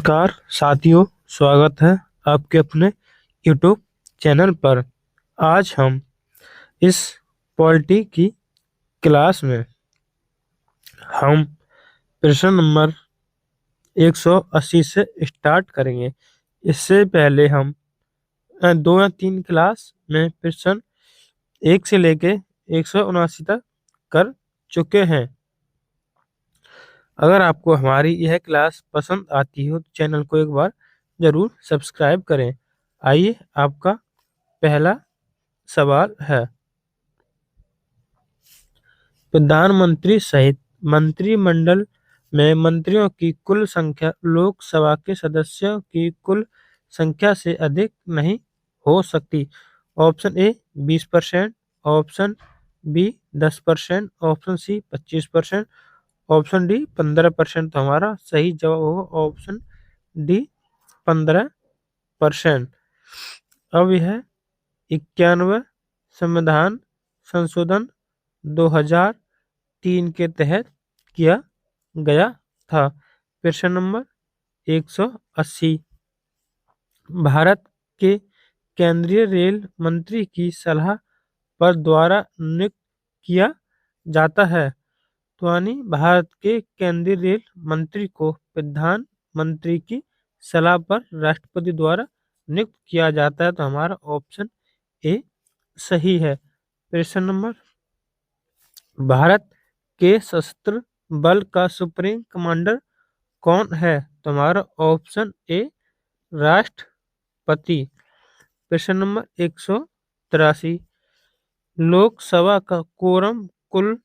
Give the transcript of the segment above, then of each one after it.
नमस्कार साथियों, स्वागत है आपके अपने YouTube चैनल पर। आज हम इस पॉलिटी की क्लास में हम प्रश्न नंबर 180 से स्टार्ट करेंगे। इससे पहले हम 2 या 3 क्लास में प्रश्न 1 से लेके 179 तक कर चुके हैं। अगर आपको हमारी यह क्लास पसंद आती हो तो चैनल को एक बार ज़रूर सब्सक्राइब करें। आइए, आपका पहला सवाल है, प्रधानमंत्री सहित मंत्रिमंडल में मंत्रियों की कुल संख्या लोकसभा के सदस्यों की कुल संख्या से अधिक नहीं हो सकती। Option A 20%, option B 10%, option C 25%, option D 15%। तो हमारा सही जवाब होगा ऑप्शन डी 15%। अब यह 91 संविधान संशोधन 2003 के तहत किया गया था। प्रश्न नंबर 180, भारत के केंद्रीय रेल मंत्री की सलाह पर द्वारा नियुक्त किया जाता है। तो यानी भारत के केंद्रीय रेल मंत्री को प्रधानमंत्री की सलाह पर राष्ट्रपति द्वारा नियुक्त किया जाता है। तो हमारा ऑप्शन ए सही है। प्रश्न नंबर, भारत के सशस्त्र बल का सुप्रीम कमांडर कौन है? तो हमारा ऑप्शन ए राष्ट्रपति। प्रश्न नंबर 183, लोकसभा का कोरम कुल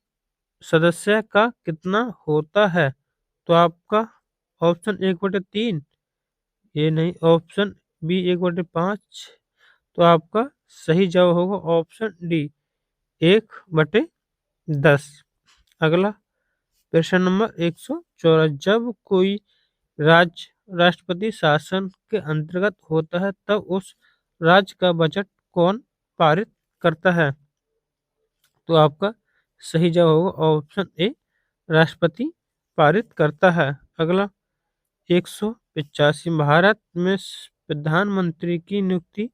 सदस्य का कितना होता है? तो आपका ऑप्शन 1/3, ये नहीं, ऑप्शन बी 1/5। तो आपका सही जवाब होगा ऑप्शन डी 1/10। अगला प्रश्न नंबर 114, जब कोई राज्य राष्ट्रपति शासन के अंतर्गत होता है तब उस राज्य का बजट कौन पारित करता है? तो आपका सही जवाब होगा ऑप्शन ए राष्ट्रपति पारित करता है। अगला 185, भारत में प्रधानमंत्री की नियुक्ति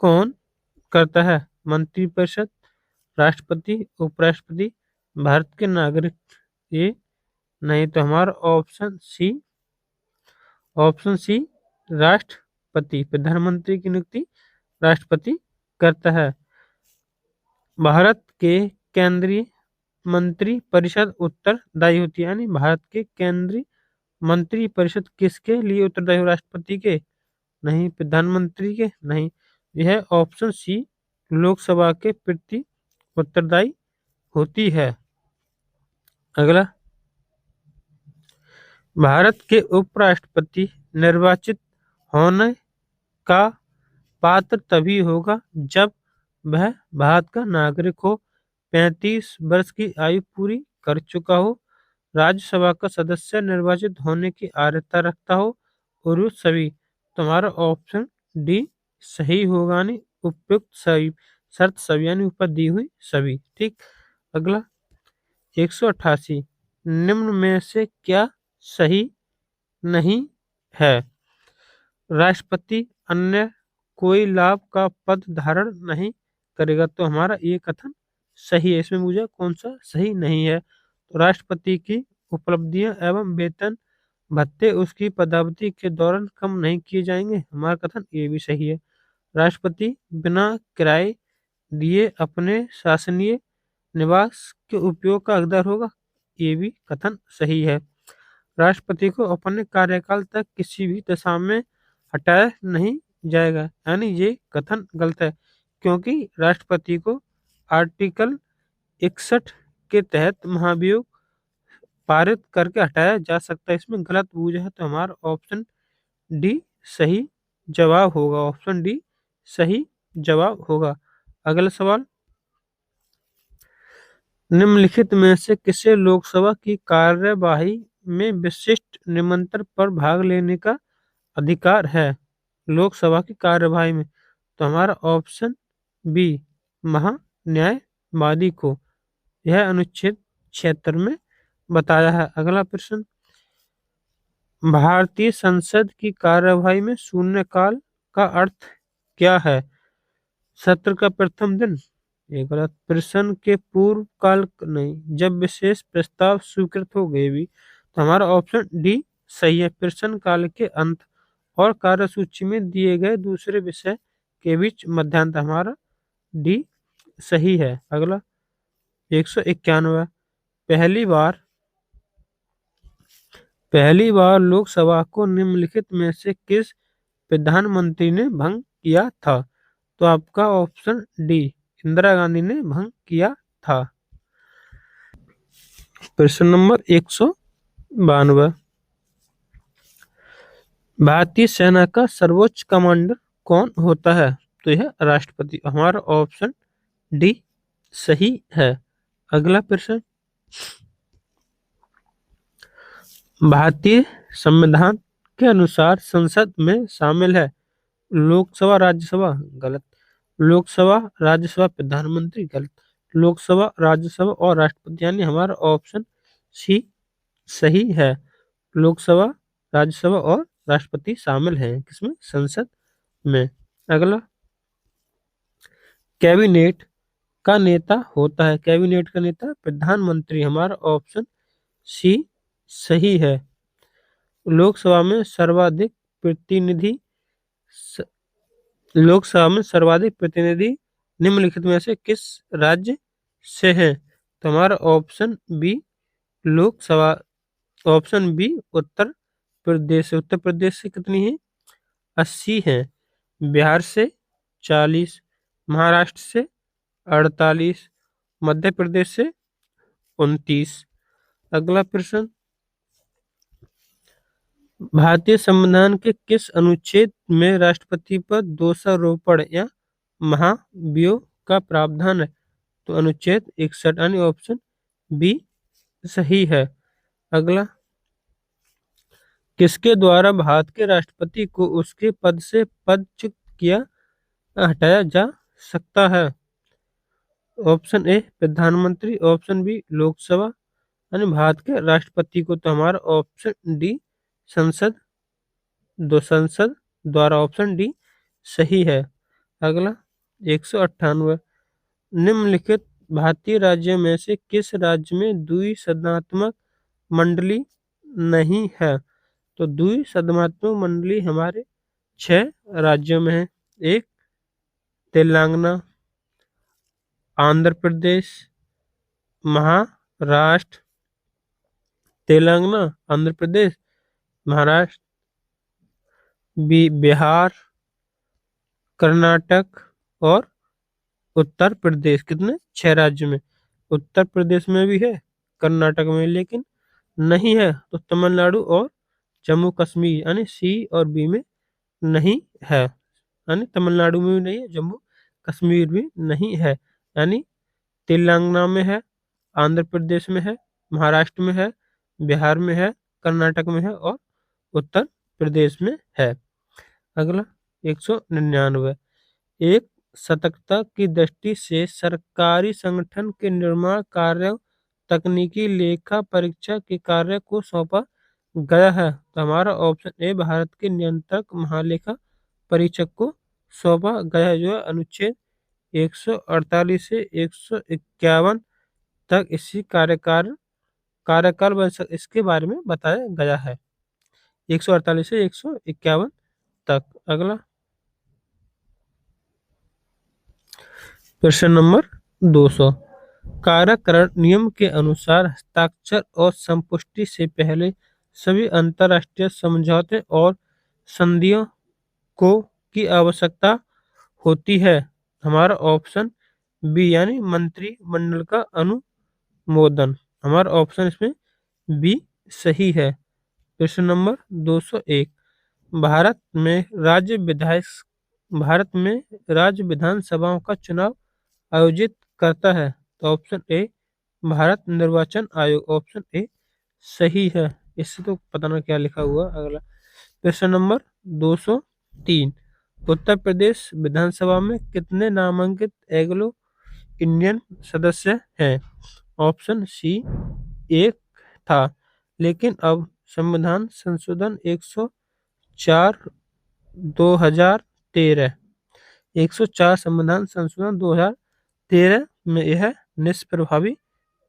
कौन करता है? मंत्रिपरिषद, राष्ट्रपति, उपराष्ट्रपति, भारत के नागरिक। ये नहीं, तो हमारा ऑप्शन सी राष्ट्रपति, प्रधानमंत्री की नियुक्ति राष्ट्रपति करता है। भारत के केंद्रीय मंत्री परिषद उत्तरदायी होती है, यानी भारत के केंद्रीय मंत्री परिषद किसके लिए उत्तरदायी हो? राष्ट्रपति के नहीं, प्रधानमंत्री के नहीं। यह ऑप्शन सी लोकसभा के प्रति उत्तरदायी होती है। अगला, भारत के उपराष्ट्रपति निर्वाचित होने का पात्र तभी होगा जब वह भारत का नागरिक हो, 35 वर्ष की आयु पूरी कर चुका हो, राज्यसभा का सदस्य निर्वाचित होने की अर्हता रखता हो और वो सभी। तुम्हारा ऑप्शन डी सही होगा, यानी उपयुक्त सभी शर्त सभी, यानी ऊपर दी हुई सभी। ठीक। अगला 188, निम्न में से क्या सही नहीं है? राष्ट्रपति अन्य कोई लाभ का पद धारण नहीं करेगा। तो हमारा ये कथन सही है। इसमें मुझे कौन सा सही नहीं है? तो राष्ट्रपति की उपलब्धियां एवं वेतन भत्ते उसकी पदावधि के दौरान कम नहीं किए जाएंगे। हमारा कथन ये भी सही है। राष्ट्रपति बिना किराए दिए अपने शासनीय निवास के उपयोग का हकदार होगा। ये भी कथन सही है। राष्ट्रपति को अपने कार्यकाल तक किसी भी दशा में हटाया नहीं जाएगा, यानी ये कथन गलत है, क्योंकि राष्ट्रपति को आर्टिकल 61 के तहत महाभियोग पारित करके हटाया जा सकता है। इसमें गलत बूझा है, तो हमारा ऑप्शन डी सही जवाब होगा। ऑप्शन डी सही जवाब होगा। अगला सवाल, निम्नलिखित में से किसे लोकसभा की कार्यवाही में विशिष्ट निमंत्रण पर भाग लेने का अधिकार है? लोकसभा की कार्यवाही में। तो हमारा ऑप्शन बी महान्यायवादी को। यह अनुच्छेद 76 में बताया है। अगला प्रश्न, भारतीय संसद की कार्यवाही में शून्यकाल का अर्थ क्या है? सत्र का प्रथम दिन। ये गलत। प्रश्न के पूर्व काल नहीं, जब विशेष प्रस्ताव स्वीकृत हो गए भी। तो हमारा ऑप्शन डी सही है। प्रश्न काल के अंत और कार्यसूची में दिए गए दूसरे विषय के बीच मध्यांतर। हमारा डी सही है। अगला 191। पहली बार लोकसभा को निम्नलिखित में से किस प्रधानमंत्री ने भंग किया था? तो आपका ऑप्शन डी इंदिरा गांधी ने भंग किया था। प्रश्न नंबर 192। भारतीय सेना का सर्वोच्च कमांडर कौन होता है? तो यह राष्ट्रपति। हमारा ऑप्शन डी सही है। अगला प्रश्न, भारतीय संविधान के अनुसार संसद में शामिल है लोकसभा, राज्यसभा। गलत। लोकसभा, राज्यसभा, प्रधानमंत्री। गलत। लोकसभा, राज्यसभा और राष्ट्रपति, यानी हमारा ऑप्शन सी सही है। लोकसभा, राज्यसभा और राष्ट्रपति शामिल हैं किसमें? संसद में। अगला, कैबिनेट का नेता होता है। कैबिनेट का नेता प्रधानमंत्री। हमारा ऑप्शन सी सही है। लोकसभा में सर्वाधिक प्रतिनिधि निम्नलिखित में से किस राज्य से हैं? तो हमारा option B Lok Sabha, option B Uttar Pradesh. Uttar Pradesh से कितनी है? 80 है। बिहार से 40, महाराष्ट्र से 48, मध्य प्रदेश से 29। अगला प्रश्न, भारतीय संविधान के किस अनुच्छेद में राष्ट्रपति पर दोषारोपण या महाभियोग का प्रावधान है? तो अनुच्छेद 61, यानी ऑप्शन बी सही है। अगला, किसके द्वारा भारत के राष्ट्रपति को उसके पद से पदच्युत किया हटाया जा सकता है? ऑप्शन ए प्रधानमंत्री, ऑप्शन बी लोकसभा, यानी भारत के राष्ट्रपति को। तो हमारा ऑप्शन डी संसद द्वारा, ऑप्शन डी सही है। अगला 198, निम्नलिखित भारतीय राज्यों में से किस राज्य में द्विसदनात्मक मंडली नहीं है? तो द्विसदनात्मक मंडली हमारे 6 राज्यों में है। एक तेलंगाना, आंध्र प्रदेश, महाराष्ट्र, तेलंगाना, आंध्र प्रदेश, महाराष्ट्र, बिहार, कर्नाटक और उत्तर प्रदेश। कितने? 6 राज्यों में। उत्तर प्रदेश में भी है, कर्नाटक में, लेकिन नहीं है तो तमिलनाडु और जम्मू कश्मीर, यानी सी और बी में नहीं है। यानी तमिलनाडु में भी नहीं है, जम्मू कश्मीर भी नहीं है। यानी तेलंगाना में है, आंध्र प्रदेश में है, महाराष्ट्र में है, बिहार में है, कर्नाटक में है और उत्तर प्रदेश में है। अगला 199, एक सतर्कता की दृष्टि से सरकारी संगठन के निर्माण कार्य तकनीकी लेखा परीक्षा के कार्य को सौंपा गया है? तो हमारा ऑप्शन ए भारत के नियंत्रक महालेखा परीक्षक को सौंपा गया है, जो अनुच्छेद 148 से 151 तक इसी कार्यकाल इसके बारे में बताया गया है। 148 से 151 तक। अगला प्रश्न नंबर 200, काराकरण नियम के अनुसार हस्ताक्षर और संपुष्टि से पहले सभी अंतर्राष्ट्रीय समझौते और संधियों की आवश्यकता होती है? हमारा ऑप्शन बी, यानी मंत्रिमंडल का अनुमोदन। हमारा ऑप्शन इसमें बी सही है। प्रश्न नंबर 201, भारत में राज्य विधानसभाओं का चुनाव आयोजित करता है? तो ऑप्शन ए भारत निर्वाचन आयोग, ऑप्शन ए सही है। इससे तो पता ना क्या लिखा हुआ। अगला प्रश्न नंबर 203, उत्तर प्रदेश विधानसभा में कितने नामांकित एंग्लो इंडियन सदस्य हैं? ऑप्शन सी 1 था, लेकिन अब संविधान संशोधन 104 2013 104 संविधान संशोधन 2013 में यह निष्प्रभावी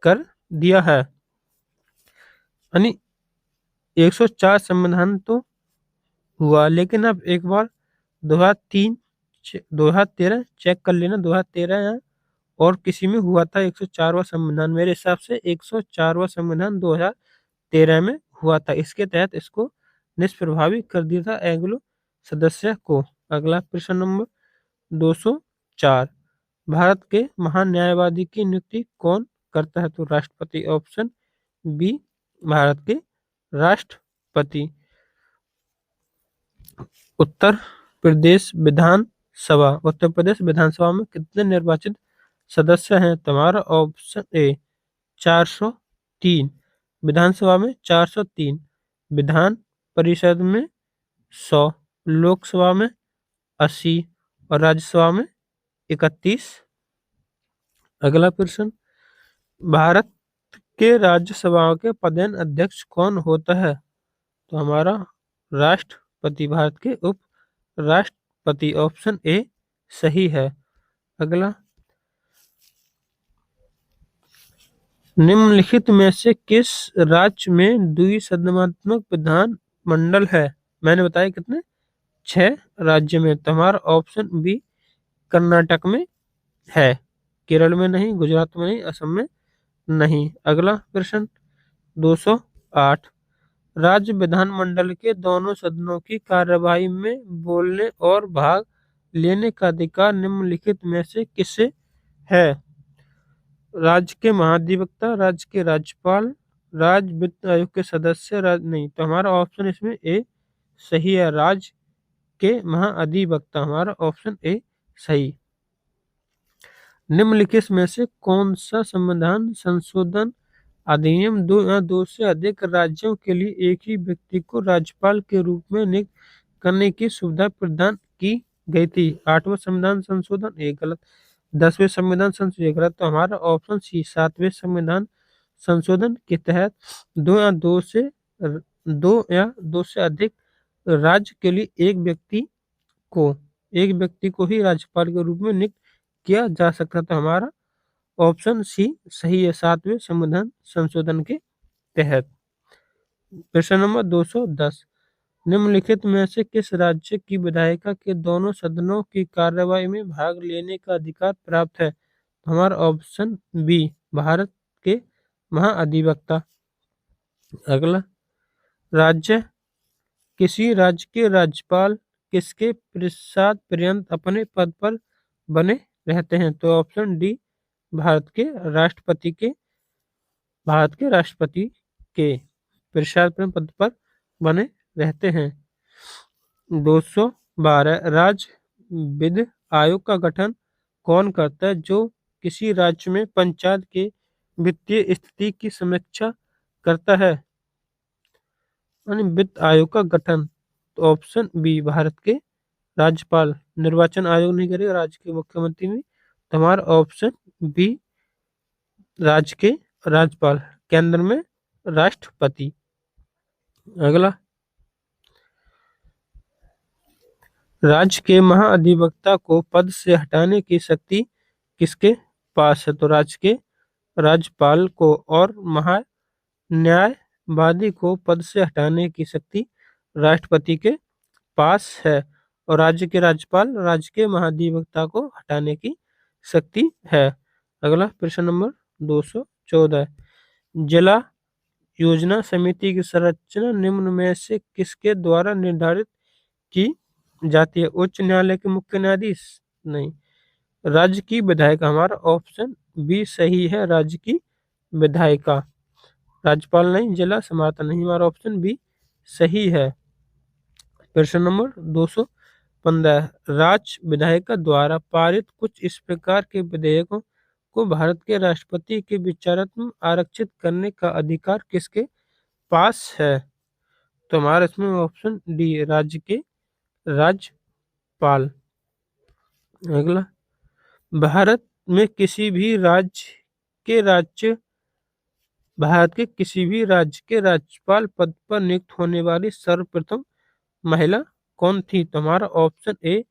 कर दिया है। यानी 104 संविधान तो हुआ, लेकिन अब एक बार 2013 चेक कर लेना, 2013 या और किसी में हुआ था 104वां संविधान। मेरे हिसाब से 104वां संविधान 2013 में हुआ था। इसके तहत इसको निष्प्रभावी कर दिया था एंग्लो सदस्य को। अगला प्रश्न नंबर 204, भारत के महान न्यायवादी की नियुक्ति कौन करता है? तो राष्ट्रपति। ऑप्शन बी भारत के राष्ट्रपति। उत्तर प्रदेश विधानसभा में कितने निर्वाचित सदस्य हैं? तुम्हारा ऑप्शन ए 403, विधानसभा में 403, विधान परिषद में 100, लोकसभा में 80 और राज्यसभा में 31। अगला प्रश्न, भारत के राज्यसभा के पदेन अध्यक्ष कौन होता है? तो हमारा राष्ट्रपति, भारत के उप राष्ट्रपति। ऑप्शन ए सही है। अगला, निम्नलिखित में से किस राज्य में द्विसदनात्मक विधान मंडल है? मैंने बताया कितने, 6 राज्य में। तुम्हारा ऑप्शन बी कर्नाटक में है, केरल में नहीं, गुजरात में नहीं, असम में नहीं। अगला प्रश्न 208, राज्य विधानमंडल के दोनों सदनों की कार्यवाही में बोलने और भाग लेने का अधिकार निम्नलिखित में से किसे है? राज्य के महाधिवक्ता, राज्य के राज्यपाल, राज्य वित्त आयोग के सदस्य, नहीं। तो हमारा ऑप्शन इसमें ए सही है, राज्य के महाधिवक्ता। हमारा ऑप्शन ए सही। निम्नलिखित में से कौन सा संविधान संशोधन अधिनियम 2 से अधिक राज्यों के लिए एक ही व्यक्ति को राज्यपाल के रूप में नियुक्त करने की सुविधा प्रदान की गई थी? 8वां संविधान संशोधन, एक गलत। 10वें संविधान संशोधन, एक गलत। तो हमारा ऑप्शन सी 7वें संविधान संशोधन के तहत 2 या 2 से अधिक राज्य के लिए एक व्यक्ति को ही राज्यपाल के रूप में नियुक्त किया जा सकता था। हमारा ऑप्शन सी सही है, 7वें संविधान संशोधन के तहत। प्रश्न नंबर 210, निम्नलिखित में से किस राज्य की विधायिका के दोनों सदनों की कार्यवाही में भाग लेने का अधिकार प्राप्त है? हमारा ऑप्शन बी भारत के महाधिवक्ता। अगला, किसी राज्य के राज्यपाल किसके पश्चात पर्यंत अपने पद पर बने रहते हैं? तो ऑप्शन डी भारत के राष्ट्रपति के पश्चात पद पर बने रहते हैं। 212, राज्य वित्त आयोग का गठन कौन करता है जो किसी राज्य में पंचायत के वित्तीय स्थिति की समीक्षा करता है? वित्त आयोग का गठन, तो ऑप्शन बी भारत के राज्यपाल। निर्वाचन आयोग नहीं करेगा, राज्य के मुख्यमंत्री नहीं। तो हमारा ऑप्शन बी राज्य के राज्यपाल, केंद्र में राष्ट्रपति। अगला, राज्य के महाधिवक्ता को पद से हटाने की शक्ति किसके पास है? तो राज्य के राज्यपाल को, और न्यायवादी को पद से हटाने की शक्ति राष्ट्रपति के पास है, और राज्य के राज्यपाल राज्य के महाधिवक्ता को हटाने की शक्ति है। अगला प्रश्न नंबर 214, जिला योजना समिति की संरचना निम्न में से किसके द्वारा निर्धारित की जाती है? उच्च न्यायालय के मुख्य न्यायाधीश? नहीं। राज्य की विधायिका। हमारा ऑप्शन बी सही है, राज्य की विधायिका। राज्यपाल नहीं, जिला समाहर्ता नहीं। हमारा ऑप्शन बी सही है। प्रश्न नंबर 215, राज्य विधायिका द्वारा पारित कुछ इस प्रकार के विधेयकों को भारत के राष्ट्रपति के विचारात्मक आरक्षित करने का अधिकार किसके पास है? तो हमारा इसमें ऑप्शन डी राज्य के राज्यपाल। अगला, भारत में किसी भी राज्य भारत के किसी भी राज्य के राज्यपाल पद पर नियुक्त होने वाली सर्वप्रथम महिला कौन थी? तुम्हारा option A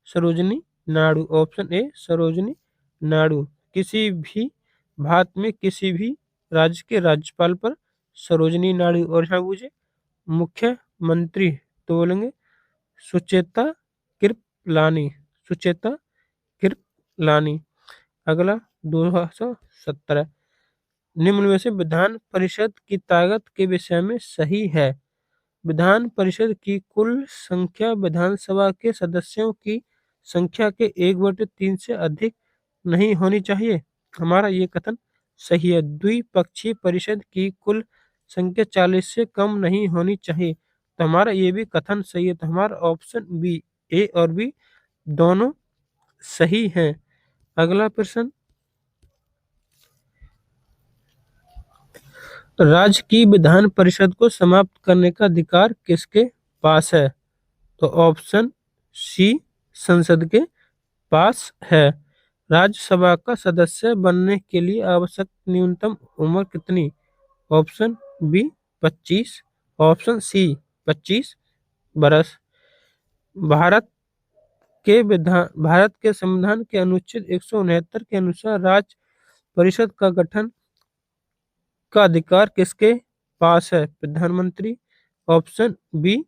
Sarojini Naidu, option A Sarojini Naidu. किसी भी भारत में किसी भी राज्य के राज्यपाल पर सरोजिनी नायडू। और यहाँ मुझे मुख्यमंत्री तो बोलेंगे सुचेता कृपलानी, सुचेता कृपलानी। अगला 217 निम्न में से विधान परिषद की ताकत के विषय में सही है। विधान परिषद की कुल संख्या विधानसभा के सदस्यों की संख्या के 1/3 से अधिक नहीं होनी चाहिए। हमारा ये कथन सही है। द्विपक्षीय परिषद की कुल संख्या 40 से कम नहीं होनी चाहिए। तो हमारा ये भी कथन सही है। तो हमारा ऑप्शन बी, ए और बी दोनों सही हैं। अगला प्रश्न, राज्य की विधान परिषद को समाप्त करने का अधिकार किसके पास है? तो ऑप्शन सी संसद के पास है। राज्यसभा का सदस्य बनने के लिए आवश्यक न्यूनतम उम्र कितनी? ऑप्शन बी 25, ऑप्शन सी 25 बरस। भारत के संविधान के अनुच्छेद 169 के अनुसार राज्य परिषद का गठन का अधिकार किसके पास है? प्रधानमंत्री, ऑप्शन बी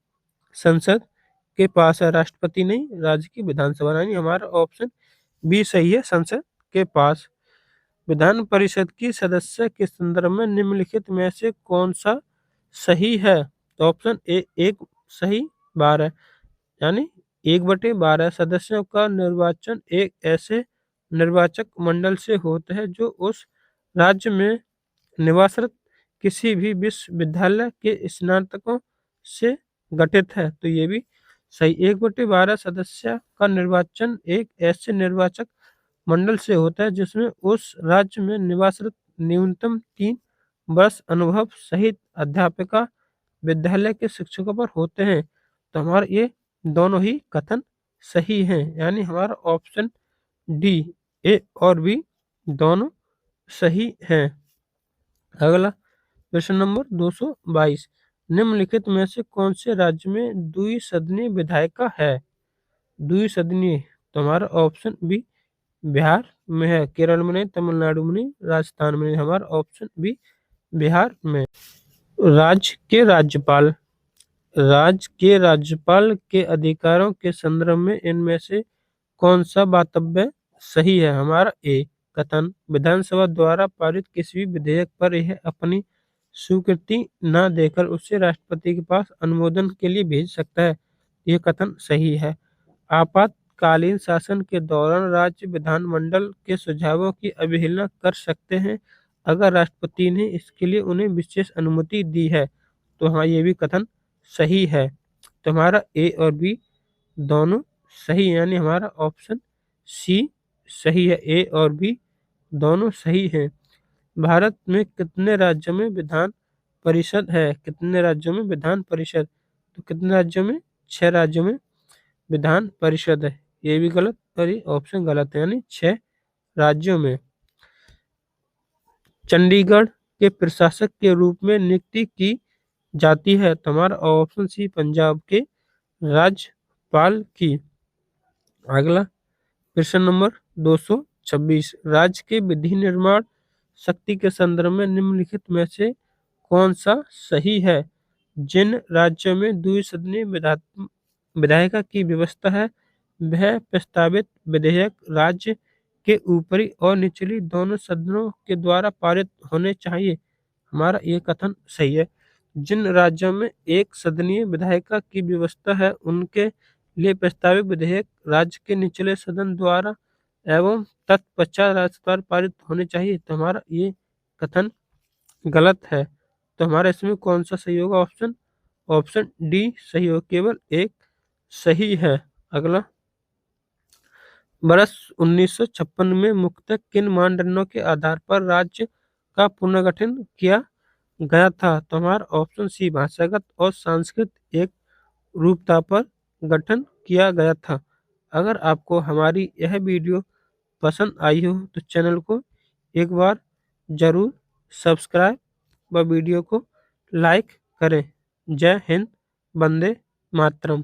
संसद के पास है। राष्ट्रपति नहीं, राज्य की विधानसभा नहीं। हमारा ऑप्शन बी सही है, संसद के पास। विधान परिषद की सदस्य के संदर्भ में निम्नलिखित में से कौन सा सही है? तो ऑप्शन ए 1 सही 12, यानी 1/12 सदस्यों का निर्वाचन एक ऐसे निर्वाचक मंडल से होता है जो उस राज्य में निवासरत किसी भी विश्वविद्यालय के स्नातकों से गठित है। तो ये भी सही। 1/12 सदस्य का निर्वाचन एक ऐसे निर्वाचक मंडल से होता है जिसमें उस राज्य में निवासरत न्यूनतम 3 वर्ष अनुभव सहित अध्यापिका विद्यालय के शिक्षकों पर होते हैं। तो हमारा ये दोनों ही कथन सही हैं, यानी हमारा ऑप्शन डी, ए और बी दोनों सही हैं। अगला प्रश्न नंबर 222 निम्नलिखित में से कौन से राज्य में द्विसदनीय विधायिका है? द्विसदनीय, तो हमारा ऑप्शन बी बिहार में है। केरल में नहीं, तमिलनाडु में नहीं, राजस्थान में नहीं। हमारा ऑप्शन बी बिहार में। राज्य के राज्यपाल के अधिकारों के संदर्भ में इनमें से कौन सा वास्तव्य सही है? हमारा ए कथन विधानसभा द्वारा पारित किसी भी विधेयक पर यह अपनी स्वीकृति न देकर उसे राष्ट्रपति के पास अनुमोदन के लिए भेज सकता है। यह कथन सही है। आपातकालीन शासन के दौरान राज्य विधानमंडल के सुझावों की अवहेलना कर सकते हैं अगर राष्ट्रपति ने इसके लिए उन्हें विशेष अनुमति दी है। तो हाँ, ये भी कथन सही है। तो हमारा ए और बी दोनों सही, यानी हमारा ऑप्शन सी सही है। ए और बी दोनों सही हैं। भारत में कितने राज्यों में विधान परिषद है? कितने राज्यों में विधान परिषद? तो कितने राज्यों में? 6 राज्यों में विधान परिषद है। ये भी गलत और ये ऑप्शन गलत है, यानी 6 राज्यों में। चंडीगढ़ के प्रशासक के रूप में नियुक्ति की जाती है। तो हमारा ऑप्शन सी पंजाब के राज्यपाल की। अगला प्रश्न नंबर 226 राज्य के विधि निर्माण शक्ति के संदर्भ में निम्नलिखित में से कौन सा सही है? जिन राज्यों में द्विसदनीय विधायिका की व्यवस्था है वह प्रस्तावित विधेयक राज्य के ऊपरी और निचली दोनों सदनों के द्वारा पारित होने चाहिए। हमारा ये कथन सही है। जिन राज्यों में एक सदनीय विधायिका की व्यवस्था है उनके लिए प्रस्तावित विधेयक राज्य के निचले सदन द्वारा एवं तत्पश्चात राज्यसभा द्वारा पारित होने चाहिए। तो हमारा ये कथन गलत है। तो हमारा इसमें कौन सा सही होगा? ऑप्शन डी सही हो, केवल एक सही है। अगला वर्ष 1956 में मुख्यतः किन मानदंडों के आधार पर राज्य का पुनर्गठन किया गया था? तो हमारा ऑप्शन सी भाषागत और सांस्कृतिक एक रूपता पर गठन किया गया था। अगर आपको हमारी यह वीडियो पसंद आई हो तो चैनल को एक बार जरूर सब्सक्राइब व वीडियो को लाइक करें। जय हिंद, वंदे मातरम।